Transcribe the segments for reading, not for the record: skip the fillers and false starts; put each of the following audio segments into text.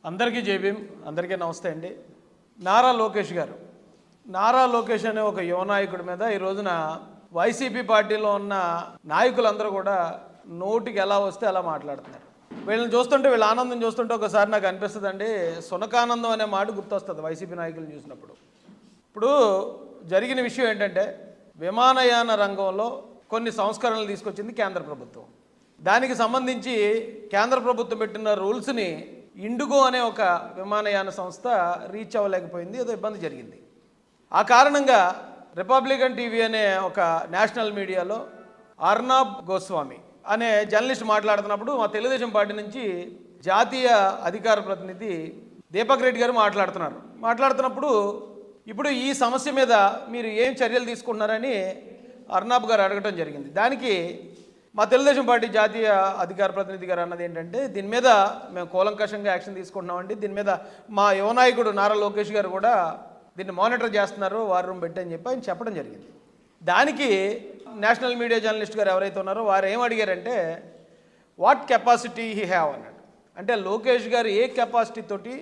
అందరికీ జై భీమ్, అందరికీ నమస్తే అండి. నారా లోకేష్ గారు, నారా లోకేష్ అనే ఒక యువ నాయకుడి మీద ఈ రోజున వైసీపీ పార్టీలో ఉన్న నాయకులందరూ కూడా నోటికి ఎలా వస్తే అలా మాట్లాడుతున్నారు. వీళ్ళని చూస్తుంటే, వీళ్ళ ఆనందం చూస్తుంటే ఒకసారి నాకు అనిపిస్తుందండి, సునకానందం అనే మాట గుర్తొస్తుంది వైసీపీ నాయకులను చూసినప్పుడు. ఇప్పుడు జరిగిన విషయం ఏంటంటే, విమానయాన రంగంలో కొన్ని సంస్కరణలు తీసుకొచ్చింది కేంద్ర ప్రభుత్వం. దానికి సంబంధించి కేంద్ర ప్రభుత్వం పెట్టిన రూల్స్ని ఇండిగో అనే ఒక విమానయాన సంస్థ రీచ్ అవ్వలేకపోయింది, ఏదో ఇబ్బంది జరిగింది. ఆ కారణంగా రిపబ్లికన్ టీవీ అనే ఒక నేషనల్ మీడియాలో అర్నాబ్ గోస్వామి అనే జర్నలిస్ట్ మాట్లాడుతున్నప్పుడు మా తెలుగుదేశం పార్టీ నుంచి జాతీయ అధికార ప్రతినిధి దీపక్ రెడ్డి గారు మాట్లాడుతున్నప్పుడు ఇప్పుడు ఈ సమస్య మీద మీరు ఏం చర్యలు తీసుకుంటున్నారని అర్నాబ్ గారు అడగటం జరిగింది. దానికి మా తెలుగుదేశం పార్టీ జాతీయ అధికార ప్రతినిధి గారు అన్నది ఏంటంటే, దీని మీద మేము కూలంకషంగా యాక్షన్ తీసుకుంటున్నామండి, దీని మీద మా యువ నాయకుడు నారా లోకేష్ గారు కూడా దీన్ని మానిటర్ చేస్తున్నారు, వార్ రూమ్ పెట్టి అని చెప్పి ఆయన చెప్పడం జరిగింది. దానికి నేషనల్ మీడియా జర్నలిస్ట్ గారు ఎవరైతే ఉన్నారో వారు ఏం అడిగారంటే, వాట్ కెపాసిటీ హీ హ్యావ్ అన్నాడు. అంటే లోకేష్ గారు ఏ కెపాసిటీ తోటి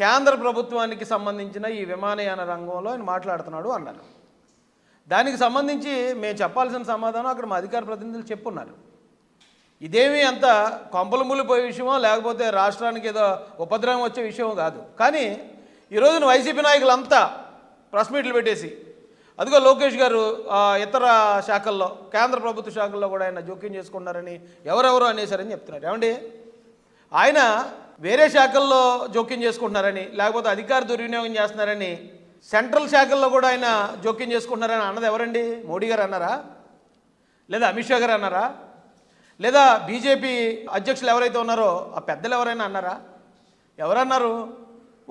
కేంద్ర ప్రభుత్వానికి సంబంధించిన ఈ విమానయాన రంగంలో ఆయన మాట్లాడుతున్నాడు అన్నారు. దానికి సంబంధించి మేము చెప్పాల్సిన సమాధానం అక్కడ మా అధికార ప్రతినిధులు చెప్పున్నారు. ఇదేమీ అంత కొంపలు ములిపోయే విషయమో లేకపోతే రాష్ట్రానికి ఏదో ఉపద్రవం వచ్చే విషయం కాదు. కానీ ఈరోజున వైసీపీ నాయకులంతా ప్రెస్ మీట్లు పెట్టేసి, అదిగో లోకేష్ గారు ఇతర శాఖల్లో, కేంద్ర ప్రభుత్వ శాఖల్లో కూడా ఆయన జోక్యం చేసుకున్నారని ఎవరెవరో అనేసారని చెప్తున్నారు. ఏమండి, ఆయన వేరే శాఖల్లో జోక్యం చేసుకుంటున్నారని, లేకపోతే అధికార దుర్వినియోగం చేస్తున్నారని సెంట్రల్ శాఖల్లో కూడా ఆయన జోక్యం చేసుకుంటున్నారని అన్నది ఎవరండి? మోడీ గారు అన్నారా? లేదా అమిత్ షా గారు అన్నారా? లేదా బీజేపీ అధ్యక్షులు ఎవరైతే ఉన్నారో ఆ పెద్దలు ఎవరైనా అన్నారా? ఎవరన్నారు?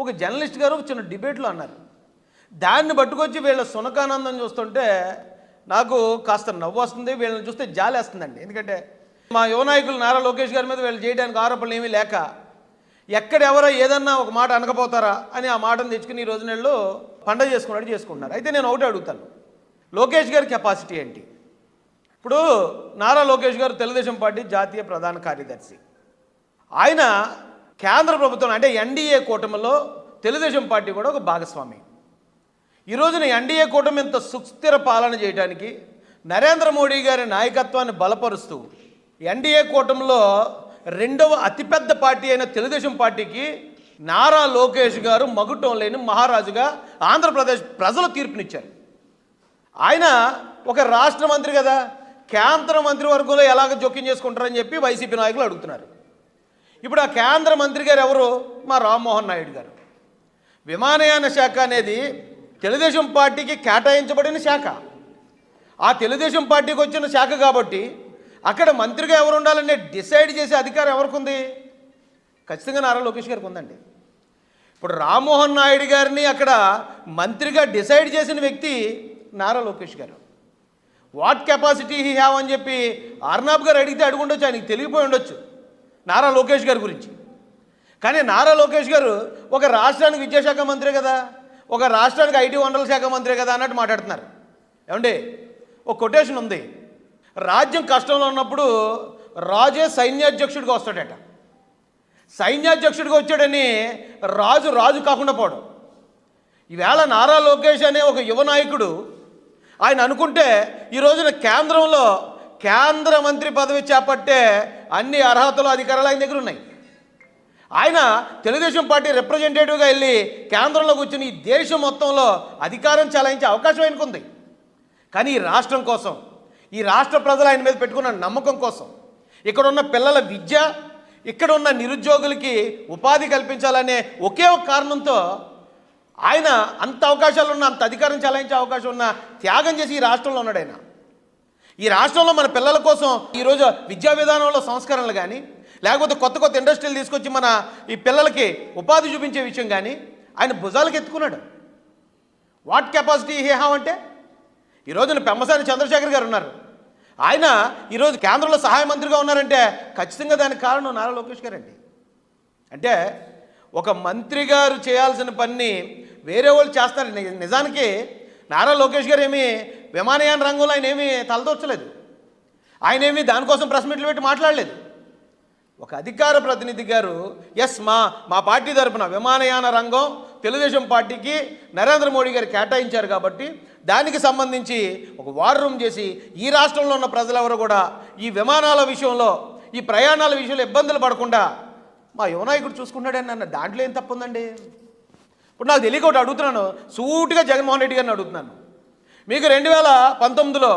ఒక జర్నలిస్ట్ గారు చిన్న డిబేట్లో అన్నారు. దాన్ని పట్టుకొచ్చి వీళ్ళ సునకానందం చూస్తుంటే నాకు కాస్త నవ్వు వస్తుంది, వీళ్ళని చూస్తే జాలి వేస్తుందండి. ఎందుకంటే మా యువ నాయకులు నారా లోకేష్ గారి మీద వీళ్ళు చేయడానికి ఆరోపణలు ఏమీ లేక ఎక్కడెవరో ఏదన్నా ఒక మాట అనకపోతారా అని ఆ మాటను తెచ్చుకుని ఈ రోజు నెలలో పండగ చేసుకుంటున్నారు. అయితే నేను ఒకటి అడుగుతాను, లోకేష్ గారి కెపాసిటీ ఏంటి? ఇప్పుడు నారా లోకేష్ గారు తెలుగుదేశం పార్టీ జాతీయ ప్రధాన కార్యదర్శి. ఆయన కేంద్ర ప్రభుత్వం అంటే ఎన్డీఏ కూటమిలో తెలుగుదేశం పార్టీ కూడా ఒక భాగస్వామి. ఈ రోజున ఎన్డీఏ కూటమి ఇంత సుస్థిర పాలన చేయడానికి నరేంద్ర మోడీ గారి నాయకత్వాన్ని బలపరుస్తూ ఎన్డీఏ కూటమిలో రెండవ అతిపెద్ద పార్టీ అయిన తెలుగుదేశం పార్టీకి నారా లోకేష్ గారు మగుటం లేని మహారాజుగా ఆంధ్రప్రదేశ్ ప్రజలు తీర్పునిచ్చారు. ఆయన ఒక రాష్ట్ర మంత్రి కదా, కేంద్ర మంత్రివర్గంలో ఎలాగ జోక్యం చేసుకుంటారని చెప్పి వైసీపీ నాయకులు అడుగుతున్నారు. ఇప్పుడు ఆ కేంద్ర మంత్రి గారు ఎవరు? మా రామ్మోహన్ నాయుడు గారు. విమానయాన శాఖ అనేది తెలుగుదేశం పార్టీకి కేటాయించబడిన శాఖ. ఆ తెలుగుదేశం పార్టీకి వచ్చిన శాఖ కాబట్టి అక్కడ మంత్రిగా ఎవరు ఉండాలనే డిసైడ్ చేసే అధికారం ఎవరికి ఉంది? ఖచ్చితంగా నారా లోకేష్ గారికి ఉందండి. ఇప్పుడు రామ్మోహన్ నాయుడు గారిని అక్కడ మంత్రిగా డిసైడ్ చేసిన వ్యక్తి నారా లోకేష్ గారు. వాట్ కెపాసిటీ హీ హ్యావ్ అని చెప్పి అర్నాబ్ గారు అడిగితే అడుగుండొచ్చు, ఆయనకి తెలియపోయి ఉండొచ్చు నారా లోకేష్ గారి గురించి. కానీ నారా లోకేష్ గారు ఒక రాష్ట్రానికి విద్యాశాఖ మంత్రి కదా, ఒక రాష్ట్రానికి ఐటీ వనరుల శాఖ మంత్రి కదా అన్నట్టు మాట్లాడుతున్నారు. ఏమండి, ఒక కొటేషన్ ఉంది, రాజ్యం కష్టంలో ఉన్నప్పుడు రాజే సైన్యాధ్యక్షుడిగా వస్తాడట. సైన్యాధ్యక్షుడిగా వచ్చాడని రాజు కాకుండా పోవడం. ఈవేళ నారా లోకేష్ అనే ఒక యువ నాయకుడు ఆయన అనుకుంటే ఈ రోజున కేంద్రంలో కేంద్ర మంత్రి పదవి చేపట్టే అన్ని అర్హతలు, అధికారాలు ఆయన దగ్గర ఉన్నాయి. ఆయన తెలుగుదేశం పార్టీ రిప్రజెంటేటివ్గా వెళ్ళి కేంద్రంలో కూర్చుని ఈ దేశం మొత్తంలో అధికారం చెలాయించే అవకాశం ఆయనకు ఉంది. కానీ ఈ రాష్ట్రం కోసం, ఈ రాష్ట్ర ప్రజలు ఆయన మీద పెట్టుకున్న నమ్మకం కోసం, ఇక్కడ ఉన్న పిల్లల విద్య, ఇక్కడ ఉన్న నిరుద్యోగులకి ఉపాధి కల్పించాలనే ఒకే ఒక కారణంతో ఆయన అంత అవకాశాలు ఉన్న, అంత అధికారం చెలాయించే అవకాశం ఉన్న త్యాగం చేసి ఈ రాష్ట్రంలో ఉన్నాడు ఆయన. ఈ రాష్ట్రంలో మన పిల్లల కోసం ఈరోజు విద్యా విధానంలో సంస్కరణలు కానీ, లేకపోతే కొత్త కొత్త ఇండస్ట్రీలు తీసుకొచ్చి మన ఈ పిల్లలకి ఉపాధి చూపించే విషయం కానీ ఆయన భుజాలకు ఎత్తుకున్నాడు. వాట్ కెపాసిటీ హీ హ్యావ్ అంటే, ఈరోజున పెమ్మసాని చంద్రశేఖర్ గారు ఉన్నారు, ఆయన ఈరోజు కేంద్రంలో సహాయ మంత్రిగా ఉన్నారంటే ఖచ్చితంగా దానికి కారణం నారా లోకేష్ గారండి. అంటే ఒక మంత్రి గారు చేయాల్సిన పని వేరే వాళ్ళు చేస్తారు. నిజానికి నారా లోకేష్ గారు ఏమీ విమానయాన రంగంలో ఆయన ఏమీ తలదొచ్చలేదు, ఆయన ఏమీ దానికోసం ప్రెస్ మీట్లు పెట్టి మాట్లాడలేదు. ఒక అధికార ప్రతినిధి గారు ఎస్ మా పార్టీ తరపున విమానయాన రంగం తెలుగుదేశం పార్టీకి నరేంద్ర మోడీ గారు కేటాయించారు కాబట్టి దానికి సంబంధించి ఒక వార్ రూమ్ చేసి ఈ రాష్ట్రంలో ఉన్న ప్రజలెవరు కూడా ఈ విమానాల విషయంలో ఈ ప్రయాణాల విషయంలో ఇబ్బందులు పడకుండా మా యువనాయకుడు చూసుకున్నాడని నన్ను దాంట్లో ఏం తప్పుందండి. ఇప్పుడు నాకు తెలియక ఒకటి అడుగుతున్నాను, సూటిగా జగన్మోహన్ రెడ్డి గారిని అడుగుతున్నాను. మీకు 2019లో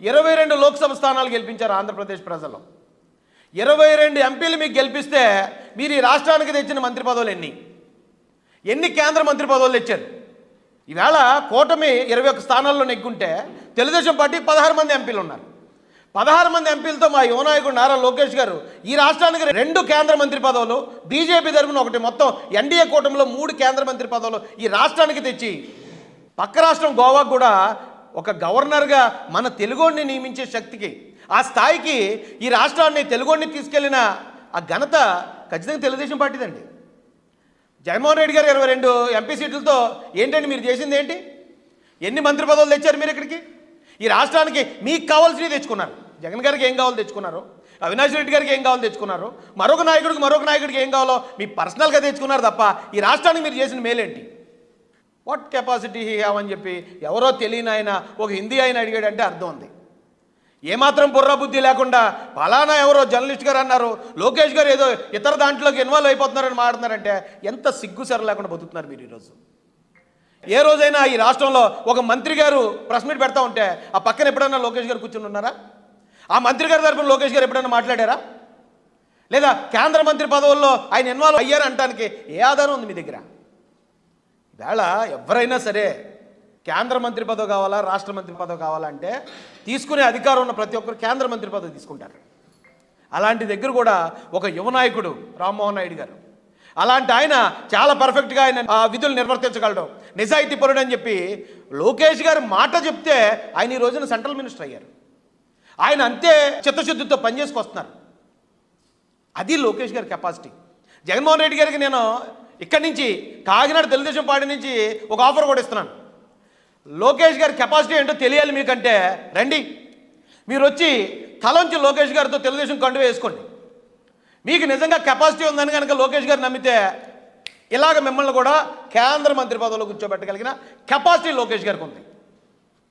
22 లోక్సభ స్థానాలు గెలిపించారు ఆంధ్రప్రదేశ్ ప్రజలు. 22 ఎంపీలు మీకు గెలిపిస్తే మీరు ఈ రాష్ట్రానికి తెచ్చిన మంత్రి పదవులు ఎన్ని కేంద్ర మంత్రి పదవులు తెచ్చారు? ఈవేళ కూటమి 21 స్థానాల్లో నెగ్గుంటే తెలుగుదేశం పార్టీ 16 మంది ఎంపీలు ఉన్నారు. 16 మంది ఎంపీలతో మా యువనాయకుడు నారా లోకేష్ గారు ఈ రాష్ట్రానికి 2 కేంద్ర మంత్రి పదవులు, బీజేపీ తరఫున ఒకటి, మొత్తం ఎన్డీఏ కూటమిలో 3 కేంద్ర మంత్రి పదవులు ఈ రాష్ట్రానికి తెచ్చి పక్క రాష్ట్రం గోవాకు కూడా ఒక గవర్నర్గా మన తెలుగోడిని నియమించే శక్తికి, ఆ స్థాయికి ఈ రాష్ట్రాన్ని తెలుగోడిని తీసుకెళ్లిన ఆ ఘనత ఖచ్చితంగా తెలుగుదేశం పార్టీదండి. జగన్మోహన్ రెడ్డి గారు 22 ఎంపీ సీట్లతో ఏంటండి మీరు చేసింది ఏంటి? ఎన్ని మంత్రి పదవులు తెచ్చారు మీరు ఇక్కడికి? ఈ రాష్ట్రానికి మీకు కావాల్సినవి తెచ్చుకున్నారు. జగన్ గారికి ఏం కావాలో తెచ్చుకున్నారు, అవినాష్ రెడ్డి గారికి ఏం కావాలో తెచ్చుకున్నారు, మరొక నాయకుడికి ఏం కావాలో మీ పర్సనల్గా తెచ్చుకున్నారు తప్ప ఈ రాష్ట్రానికి మీరు చేసిన మేలేంటి? వాట్ కెపాసిటీ హీ హ్యావ్ అని చెప్పి ఎవరో తెలియని ఆయన ఒక హిందీ ఆయన అడిగాడంటే అర్థం ఉంది. ఏమాత్రం బుర్ర బుద్ధి లేకుండా ఫలానా ఎవరో జర్నలిస్ట్ గారు అన్నారు, లోకేష్ గారు ఏదో ఇతర దాంట్లోకి ఇన్వాల్వ్ అయిపోతున్నారని మాట్లాడుతున్నారంటే ఎంత సిగ్గు సర లేకుండా బతుకుతున్నారు మీరు ఈరోజు. ఏ రోజైనా ఈ రాష్ట్రంలో ఒక మంత్రి గారు ప్రెస్ మీట్ పెడతా ఉంటే ఆ పక్కన ఎప్పుడన్నా లోకేష్ గారు కూర్చుని ఉన్నారా? ఆ మంత్రి గారి తరపున లోకేష్ గారు ఎప్పుడన్నా మాట్లాడారా? లేదా కేంద్ర మంత్రి పదవుల్లో ఆయన ఇన్వాల్వ్ అయ్యారు అనడానికి ఏ ఆధారం ఉంది మీ దగ్గర? వేళ ఎవరైనా సరే కేంద్ర మంత్రి పదవి కావాలా, రాష్ట్ర మంత్రి పదవి కావాలంటే తీసుకునే అధికారం ఉన్న ప్రతి ఒక్కరు కేంద్ర మంత్రి పదవి తీసుకుంటారు. అలాంటి దగ్గర కూడా ఒక యువ నాయకుడు రామ్మోహన్ నాయుడు గారు, అలాంటి ఆయన చాలా పర్ఫెక్ట్గా ఆయన విధులు నిర్వర్తించగలడు, నిజాయితీ పరుడు అని చెప్పి లోకేష్ గారు మాట చెప్తే ఆయన ఈ రోజున సెంట్రల్ మినిస్టర్ అయ్యారు. ఆయన అంతే చిత్తశుద్ధితో పనిచేసుకొస్తున్నారు. అది లోకేష్ గారి కెపాసిటీ. జగన్మోహన్ రెడ్డి గారికి నేను ఇక్కడి నుంచి కాకినాడ తెలుగుదేశం పార్టీ నుంచి ఒక ఆఫర్ కూడా ఇస్తున్నాను. లోకేష్ గారి కెపాసిటీ ఏంటో తెలియాలి మీకంటే రండి, మీరు వచ్చి తలంచి లోకేష్ గారితో తెలుగుదేశం కండువా వేసుకోండి. మీకు నిజంగా కెపాసిటీ ఉందని కనుక లోకేష్ గారు నమ్మితే ఇలాగ మిమ్మల్ని కూడా కేంద్ర మంత్రి పదవిలో కూర్చోబెట్టగలిగిన కెపాసిటీ లోకేష్ గారికి ఉంది.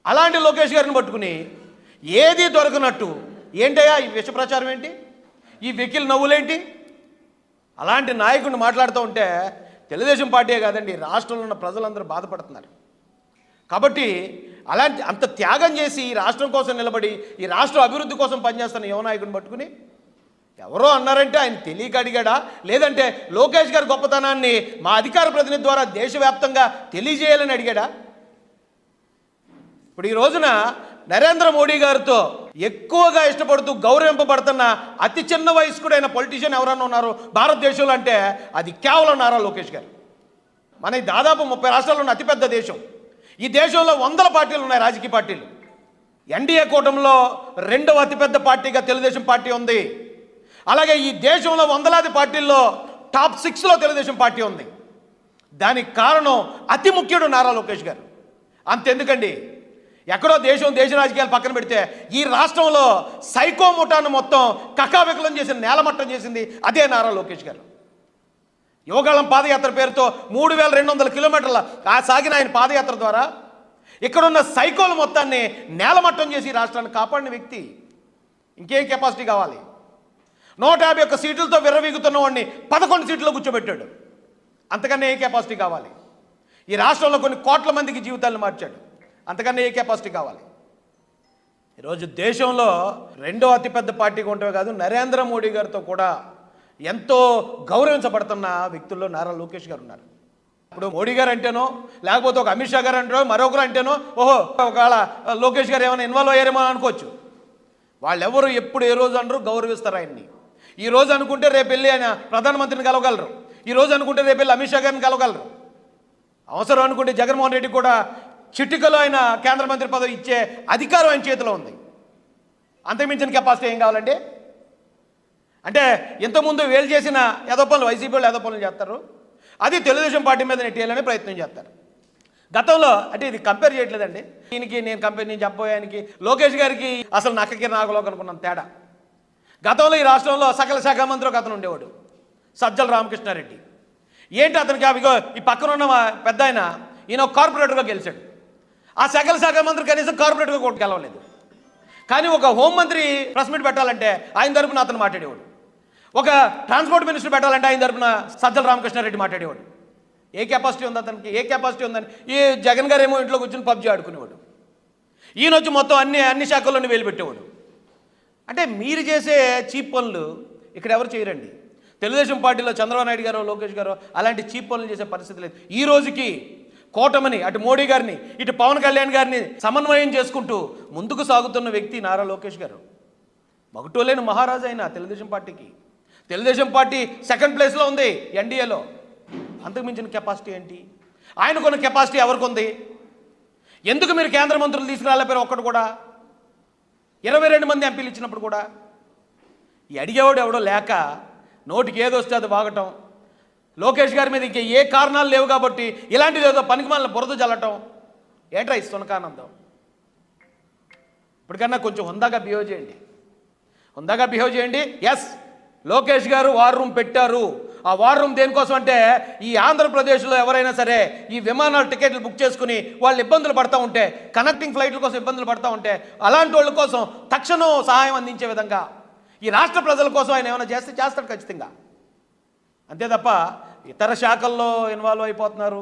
అలాంటి లోకేష్ గారిని పట్టుకుని ఏది దొరకనట్టు ఏంటయ్యా ఈ విష ప్రచారం ఏంటి, ఈ వెకిల్ నవ్వులేంటి? అలాంటి నాయకుడిని మాట్లాడుతూ ఉంటే తెలుగుదేశం పార్టీయే కాదండి రాష్ట్రంలో ఉన్న ప్రజలందరూ బాధపడుతున్నారు. కాబట్టి అంత త్యాగం చేసి ఈ రాష్ట్రం కోసం నిలబడి ఈ రాష్ట్ర అభివృద్ధి కోసం పనిచేస్తున్న యువ నాయకుడిని పట్టుకుని ఎవరో అన్నారంటే ఆయన తెలియక అడిగాడా, లేదంటే లోకేష్ గారి గొప్పతనాన్ని మా అధికార ప్రతినిధి ద్వారా దేశవ్యాప్తంగా తెలియజేయాలని అడిగాడా? ఇప్పుడు ఈ రోజున నరేంద్ర మోడీ గారితో ఎక్కువగా ఇష్టపడుతూ గౌరవింపబడుతున్న అతి చిన్న వయస్కుడైన పొలిటీషియన్ ఎవరన్నా ఉన్నారు భారతదేశంలో అంటే అది కేవలం నారా లోకేష్ గారు. మన దాదాపు 30 రాష్ట్రాల్లో ఉన్న అతిపెద్ద దేశం. ఈ దేశంలో 100 పార్టీలు ఉన్నాయి, రాజకీయ పార్టీలు. ఎన్డీఏ కూటమిలో 2వ అతిపెద్ద పార్టీగా తెలుగుదేశం పార్టీ ఉంది. అలాగే ఈ దేశంలో 100లాది పార్టీల్లో టాప్ 6లో తెలుగుదేశం పార్టీ ఉంది. దానికి కారణం అతి ముఖ్యుడు నారా లోకేష్ గారు. అంతెందుకండి, ఎక్కడో దేశ రాజకీయాలు పక్కన పెడితే ఈ రాష్ట్రంలో సైకో ముఠాను మొత్తం కకావికలం చేసిన నేలమట్టం చేసింది అదే నారా లోకేష్ గారు. యువగాళం పాదయాత్ర పేరుతో 3200 కిలోమీటర్ల సాగిన ఆయన పాదయాత్ర ద్వారా ఇక్కడున్న సైకోల మొత్తాన్ని నేలమట్టం చేసి రాష్ట్రాన్ని కాపాడిన వ్యక్తి. ఇంకేం కెపాసిటీ కావాలి? 151 సీట్లతో విర్రవీగుతున్న వాడిని 11 సీట్లలో కూర్చోబెట్టాడు. అంతకన్నా ఏ కెపాసిటీ కావాలి? ఈ రాష్ట్రంలో కొన్ని కోట్ల మందికి జీవితాలను మార్చాడు. అంతకన్నా ఏ కెపాసిటీ కావాలి? ఈరోజు దేశంలో 2వ అతిపెద్ద పార్టీగా ఉంటే కాదు, నరేంద్ర మోడీ గారితో కూడా ఎంతో గౌరవించబడుతున్న వ్యక్తుల్లో నారా లోకేష్ గారు ఉన్నారు. ఇప్పుడు మోడీ గారు అంటేనో లేకపోతే ఒక అమిత్ షా గారు అంటేనో మరొకరు అంటేనో ఓహో ఒకవేళ లోకేష్ గారు ఏమైనా ఇన్వాల్వ్ అయ్యారేమో అనుకోవచ్చు. వాళ్ళెవరు ఎప్పుడు ఏ రోజు అనరు, గౌరవిస్తారు ఆయన్ని. ఈ రోజు అనుకుంటే రేపు వెళ్ళి ఆయన ప్రధానమంత్రిని కలవగలరు, ఈ రోజు అనుకుంటే రేపు వెళ్ళి అమిత్ షా గారిని కలవగలరు. అవసరం అనుకుంటే జగన్మోహన్ రెడ్డి కూడా చిటికలో ఆయన కేంద్ర మంత్రి పదవి ఇచ్చే అధికారం ఆయన చేతిలో ఉంది. అంతకుమించిన కెపాసిటీ ఏం కావాలండి? అంటే ఇంతకుముందు వేలు చేసిన ఏదో పనులు వైసీపీ వాళ్ళు ఏదో పనులు చేస్తారు, అది తెలుగుదేశం పార్టీ మీద నెట్టేయాలని ప్రయత్నం చేస్తారు. గతంలో అంటే ఇది కంపేర్ చేయట్లేదండి, నేను చెప్పబోయానికి లోకేష్ గారికి అసలు నక్కకి నాగలోకి అనుకున్నాం తేడా. గతంలో ఈ రాష్ట్రంలో సకల శాఖ మంత్రి ఒక అతను ఉండేవాడు, సజ్జల రామకృష్ణారెడ్డి. ఏంటి అతనికి ఇగో ఈ పక్కన ఉన్న పెద్ద ఆయన, ఈయన ఒక కార్పొరేటర్గా గెలిచాడు. ఆ సకల శాఖ మంత్రి కనీసం కార్పొరేటర్గా కూడా గెలవలేదు. కానీ ఒక హోంమంత్రి ప్రెస్ మీట్ పెట్టాలంటే ఆయన తరపున అతను మాట్లాడేవాడు. ఒక ట్రాన్స్పోర్ట్ మినిస్టర్ పెట్టాలంటే ఆయన తరపున సజ్జల రామకృష్ణారెడ్డి మాట్లాడేవాడు. ఏ కెపాసిటీ ఉంది అతనికి? ఏ కెపాసిటీ ఉందని ఈ జగన్ గారు ఏమో ఇంట్లో కూర్చొని పబ్జీ ఆడుకునేవాడు. ఈయన వచ్చి మొత్తం అన్ని శాఖల్లోనే వేలు పెట్టేవాడు. అంటే మీరు చేసే చీప్ పనులు ఇక్కడ ఎవరు చేయరండి. తెలుగుదేశం పార్టీలో చంద్రబాబు నాయుడు గారు, లోకేష్ గారు అలాంటి చీప్ పనులు చేసే పరిస్థితి లేదు. ఈ రోజుకి కూటమిని, అటు మోడీ గారిని ఇటు పవన్ కళ్యాణ్ గారిని సమన్వయం చేసుకుంటూ ముందుకు సాగుతున్న వ్యక్తి నారా లోకేష్ గారు. మగటోలేని మహారాజు అయినా తెలుగుదేశం పార్టీకి. తెలుగుదేశం పార్టీ సెకండ్ ప్లేస్లో ఉంది ఎన్డీఏలో. అంతకు మించిన కెపాసిటీ ఏంటి? ఆయనకున్న కెపాసిటీ ఎవరికి ఉంది? ఎందుకు మీరు కేంద్ర మంత్రులు తీసుకురాలేపారు? ఒక్కడు కూడా 22 మంది ఎంపీలు ఇచ్చినప్పుడు కూడా ఈ అడిగేవాడు ఎవడో లేక నోటికి ఏదొస్తే అది వాగటం. లోకేష్ గారి మీద ఇంకే ఏ కారణాలు లేవు కాబట్టి ఇలాంటిది ఏదో పనికిమాలిన బురద జల్లటం. ఏంట్రా ఈ సునకానందం? ఇప్పటికన్నా కొంచెం హుందాగా బిహేవ్ చేయండి. హుందాగా బిహేవ్ చేయండి. ఎస్, లోకేష్ గారు వార్ రూమ్ పెట్టారు. ఆ వార్ రూమ్ దేనికోసం అంటే ఈ ఆంధ్రప్రదేశ్లో ఎవరైనా సరే ఈ విమానాల టికెట్లు బుక్ చేసుకుని వాళ్ళు ఇబ్బందులు పడతా ఉంటే, కనెక్టింగ్ ఫ్లైట్ల కోసం ఇబ్బందులు పడతా ఉంటే అలాంటి వాళ్ళ కోసం తక్షణం సహాయం అందించే విధంగా ఈ రాష్ట్ర ప్రజల కోసం ఆయన ఏమైనా చేస్తాడు ఖచ్చితంగా. అంతే తప్ప ఇతర శాఖల్లో ఇన్వాల్వ్ అయిపోతున్నారు,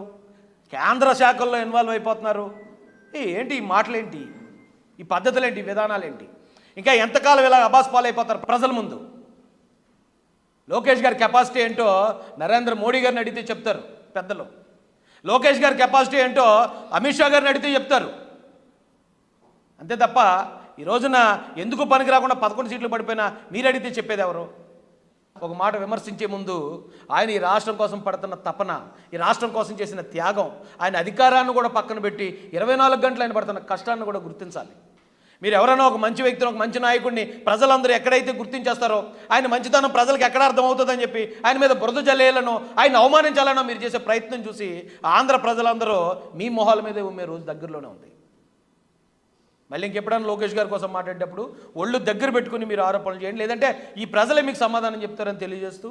కేంద్ర శాఖల్లో ఇన్వాల్వ్ అయిపోతున్నారు. ఏంటి ఈ మాటలేంటి? ఈ పద్ధతులేంటి? ఈ విధానాలేంటి? ఇంకా ఎంతకాలం ఇలా అబాస్ పాలైపోతారు ప్రజల ముందు? లోకేష్ గారి కెపాసిటీ ఏంటో నరేంద్ర మోడీ గారిని అడిగితే చెప్తారు పెద్దలు. లోకేష్ గారి కెపాసిటీ ఏంటో అమిత్ షా గారిని అడిగితే చెప్తారు. అంతే తప్ప ఈ రోజున ఎందుకు పనికి రాకుండా 11 సీట్లు పడిపోయినా మీరు అడిగితే చెప్పేది ఎవరు? ఒక మాట విమర్శించే ముందు ఆయన ఈ రాష్ట్రం కోసం పడుతున్న తపన, ఈ రాష్ట్రం కోసం చేసిన త్యాగం, ఆయన అధికారాన్ని కూడా పక్కన పెట్టి 24 గంటలు ఆయన పడుతున్న కష్టాన్ని కూడా గుర్తించాలి. మీరు ఎవరైనా ఒక మంచి వ్యక్తిని, ఒక మంచి నాయకుడిని ప్రజలందరూ ఎక్కడైతే గుర్తించేస్తారో ఆయన మంచితనం ప్రజలకు ఎక్కడ అర్థమవుతుందని చెప్పి ఆయన మీద బురద జల్లేయాలనో, ఆయన అవమానించాలనో మీరు చేసే ప్రయత్నం చూసి ఆంధ్ర ప్రజలందరూ మీ మొహాల మీదే ఉమ్మే రోజు దగ్గరలోనే ఉంది. మళ్ళీ ఇంకెప్పుడైనా లోకేష్ గారి కోసం మాట్లాడేటప్పుడు ఒళ్ళు దగ్గర పెట్టుకుని మీరు ఆరోపణలు చేయండి, లేదంటే ఈ ప్రజలే మీకు సమాధానం చెప్తారని తెలియజేస్తూ